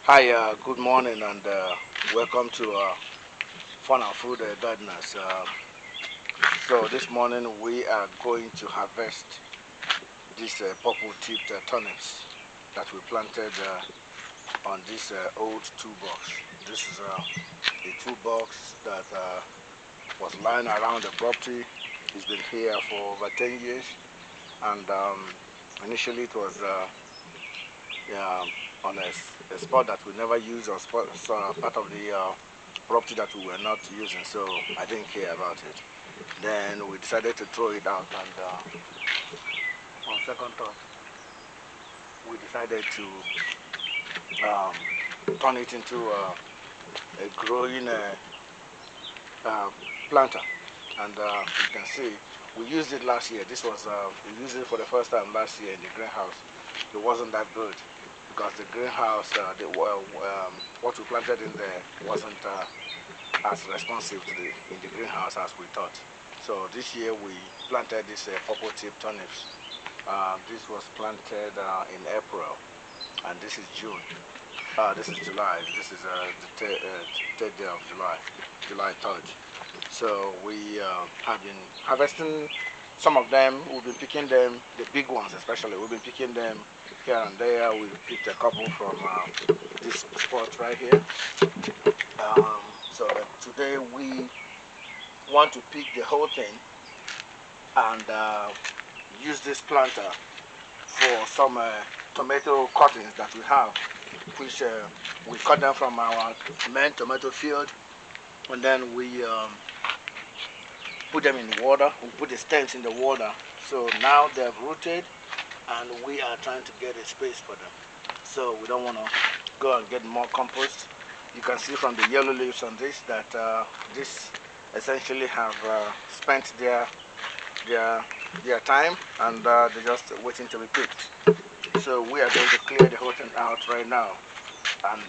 Hi, good morning and welcome to Fun and Food Gardeners. So this morning we are going to harvest these purple-tipped turnips that we planted on this old toolbox. This is a toolbox that was lying around the property. It's been here for over 10 years, and initially it was yeah, on a spot that we never used, or part of the property that we were not using, so I didn't care about it. Then we decided to throw it out, and on second thought, we decided to um, turn it into a growing uh, planter. And you can see we used it last year. We used it for the first time last year in the greenhouse. It wasn't that good because the greenhouse, what we planted in there wasn't as responsive to in the greenhouse as we thought. So this year we planted this purple tip turnips. This was planted in April, and this is June. This is July. This is the third day of July, July 3rd. So we have been harvesting some of them. We've been picking them, the big ones especially. We've been picking them here and there. We picked a couple from this spot right here. Um, so today we want to pick the whole thing and use this planter for some tomato cuttings that we have, which we cut them from our main tomato field, and then we put them in water. We put the stems in the water. So now they've rooted, and we are trying to get a space for them. So we don't want to go and get more compost. You can see from the yellow leaves on this that this essentially have spent their their time, and they're just waiting to be picked. So we are going to clear the whole thing out right now, and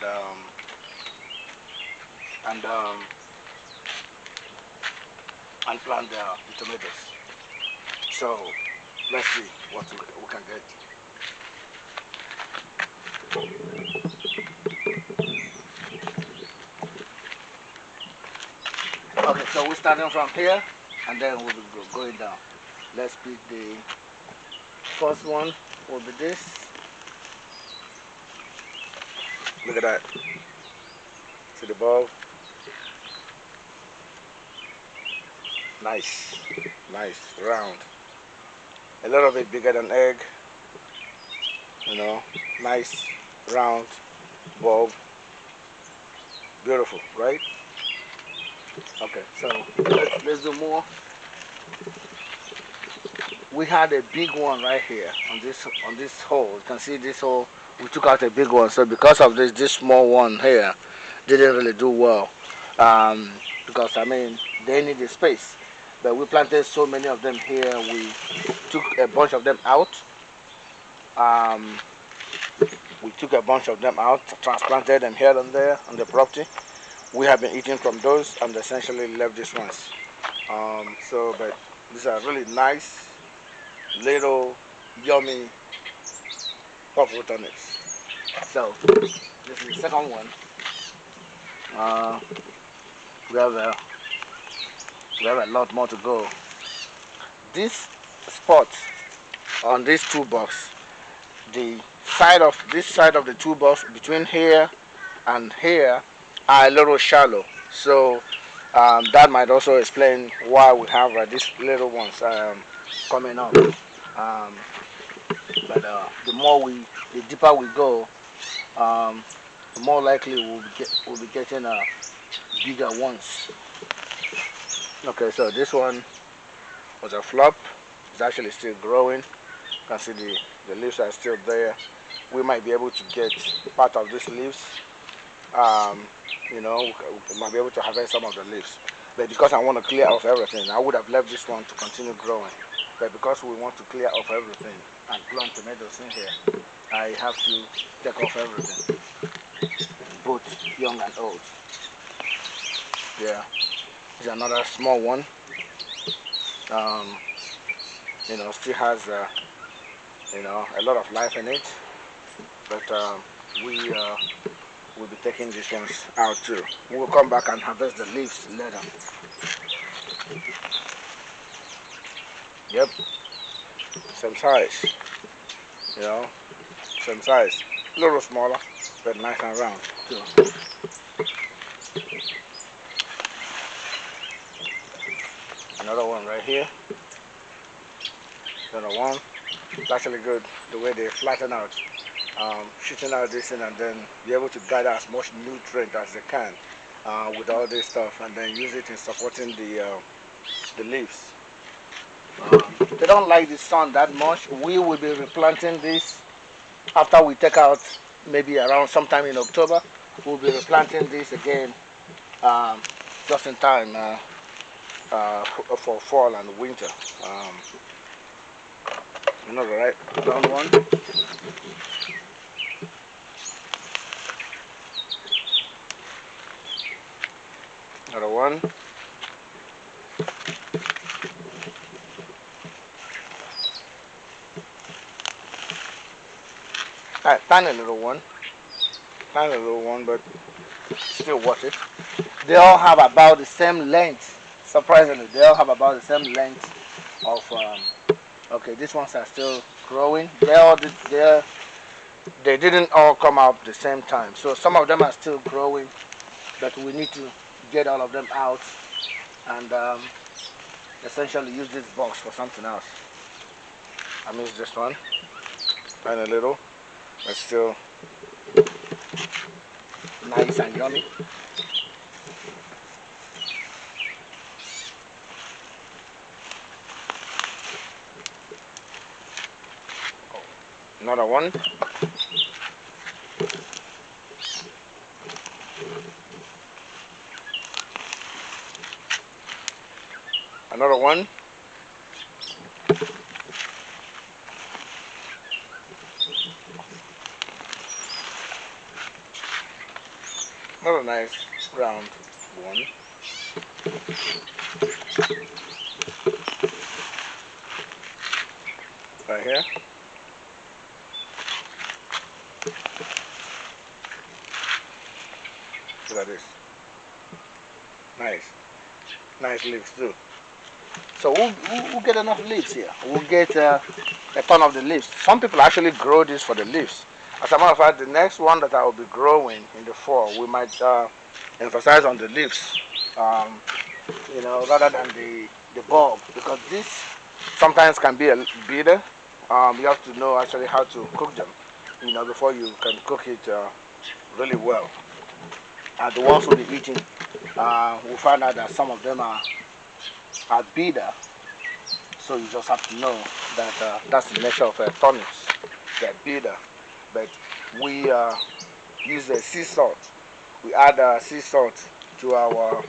and um, and plant the tomatoes. So let's see what we can get. Okay, so we're starting from here, and then we'll be going down. Let's pick the first one. Will be this. Look at that. See the bulb? Nice, nice, round. A little bit bigger than egg. You know, nice, round bulb. Beautiful, right? Okay, so let's do more. We had a big one right here on this hole. You can see this hole. We took out a big one, so because of this small one here didn't really do well. Um, because I mean they need the space, but we planted so many of them here. We took a bunch of them out. Um, we took a bunch of them out, transplanted them here and there on the property. We have been eating from those and essentially left these ones. But these are really nice, little, yummy purple turnips. So this is the second one. Uh, we have a we have a lot more to go. This spot on this toolbox, the side of the toolbox between here and here are a little shallow. So that might also explain why we have these little ones coming up. Um, but the deeper we go, um, the more likely we'll be getting bigger ones. Okay, so this one was a flop. It's actually still growing. You can see the leaves are still there. We might be able to get part of these leaves. Um, we might be able to harvest some of the leaves. But because I want to clear off everything, I would have left this one to continue growing. But because we want to clear off everything and plant tomatoes in here, I have to take off everything, both young and old. Yeah, it's another small one. Um, still has a lot of life in it. But we we'll be taking these ones out too. We'll come back and harvest the leaves later. Yep, same size, you know, same size. A little smaller, but nice and round too. Another one right here. Another one. It's actually good the way they flatten out, shooting out this thing, and then be able to gather as much nutrient as they can with all this stuff, and then use it in supporting the leaves. They don't like the sun that much. We will be replanting this after we take out, maybe around sometime in October. We'll be replanting this again, um, just in time for fall and winter. Another right round one. Another one. Alright, tiny little one. Tiny little one, but still worth it. They all have about the same length. Surprisingly, they all have about the same length of. Okay, these ones are still growing. They didn't all come out at the same time. So some of them are still growing, but we need to get all of them out and essentially use this box for something else. I missed this one. Tiny little, but still nice and yummy. Another one. Another one. Another nice round one. Right here. Look at this. Nice. Nice leaves too. So we'll get enough leaves here. We'll get a ton of the leaves. Some people actually grow this for the leaves. As a matter of fact, the next one that I will be growing in the fall, we might emphasize on the leaves, rather than the bulb, because this sometimes can be a bitter. You have to know actually how to cook them, before you can cook it really well. And the ones we'll be eating, we'll find out that some of them are bitter. So you just have to know that that's the nature of turnips. They're bitter, but we use sea salt. We add sea salt to our,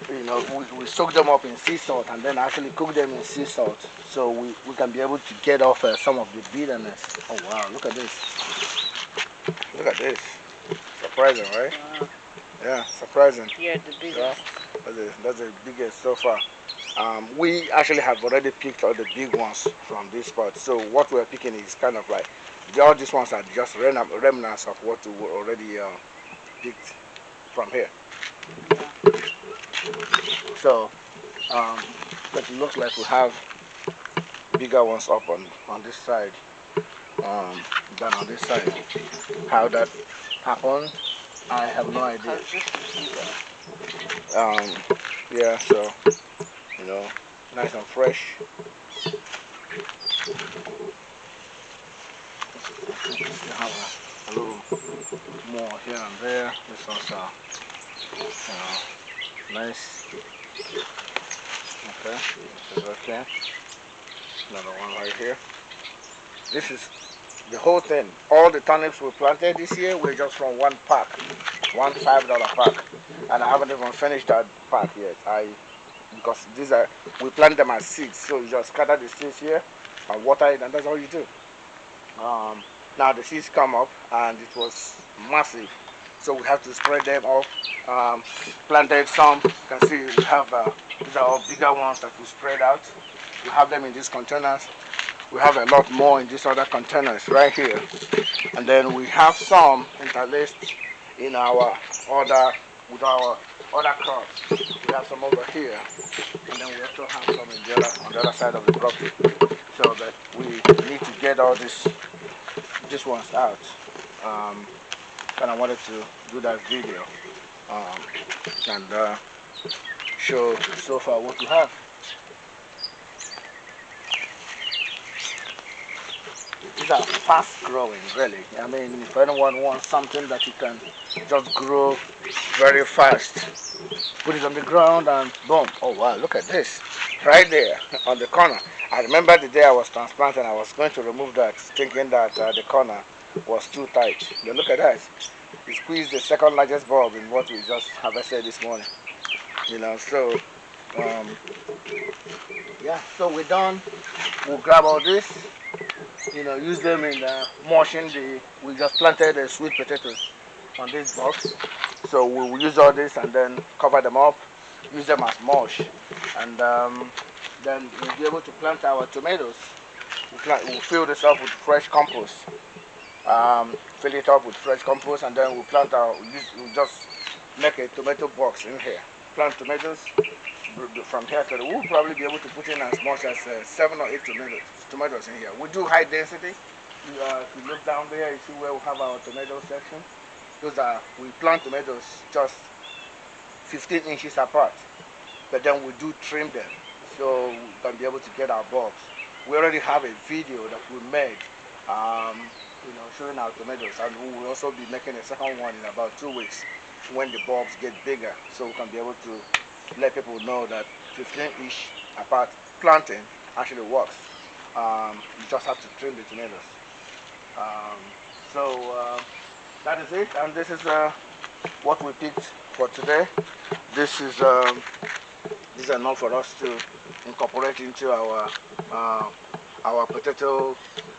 we soak them up in sea salt and then actually cook them in sea salt, so we can be able to get off some of the bitterness. Oh wow, look at this. Look at this. Surprising, right? Wow. Yeah, surprising. Yeah, the biggest. Yeah, that's the biggest so far. We actually have already picked all the big ones from this spot. So what we're picking is kind of like, all these ones are just remnants of what we already picked from here. So, but it looks like we have bigger ones up on this side than on this side. How that happened, I have no idea. Yeah, so, nice and fresh. We have a little more here and there. This one's nice. Okay, this is okay. Another one right here. This is the whole thing. All the turnips we planted this year were just from one pack, one $5 pack, and I haven't even finished that pack yet. Because we plant them as seeds, so you just scatter the seeds here and water it, and that's all you do. Now the seeds come up, and it was massive, so we have to spread them off. Planted some. You can see we have these are all bigger ones that we spread out. We have them in these containers. We have a lot more in these other containers right here, and then we have some interlaced in our other with our other crops. We have some over here, and then we also have some in the other, on the other side of the property. So that we need to get all these ones out. Um, and I wanted to do that video and show so far what we have. These are fast growing, really. I mean, if anyone wants something that you can just grow very fast, put it on the ground and boom. Oh wow, look at this. Right there on the corner. I remember the day I was transplanting, I was going to remove that, thinking that the corner was too tight. But look at that. We squeezed the second largest bulb in what we just harvested this morning. So um, yeah, so we're done. We'll grab all this, use them in mulching we just planted the sweet potatoes on this box. So we'll use all this and then cover them up, use them as mulch. And then we'll be able to plant our tomatoes. We'll fill this up with fresh compost. Fill it up with fresh compost, and then we'll just make a tomato box in here. Plant tomatoes from here to we'll probably be able to put in as much as 7 or 8 tomatoes in here. We do high density. If you look down there, you see where we have our tomato section. We plant tomatoes just 15 inches apart, but then we do trim them so we can be able to get our bulbs. We already have a video that we made, showing our tomatoes, and we will also be making a second one in about 2 weeks when the bulbs get bigger, so we can be able to let people know that 15-inch apart planting actually works. You just have to trim the tomatoes. So that is it, and this is what we picked for today. This is these are enough for us to incorporate into our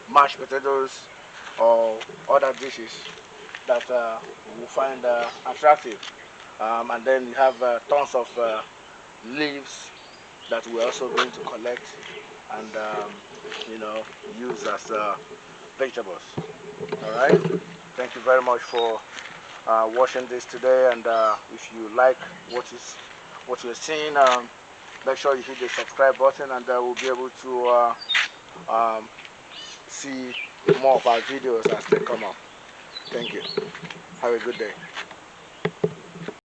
mashed potatoes, or other dishes that we find attractive. And then you have tons of leaves that we're also going to collect and use as vegetables. All right. Thank you very much for watching this today. And if you like what you're seeing, make sure you hit the subscribe button, and we'll be able to see more of our videos as they come up. Thank you. Have a good day.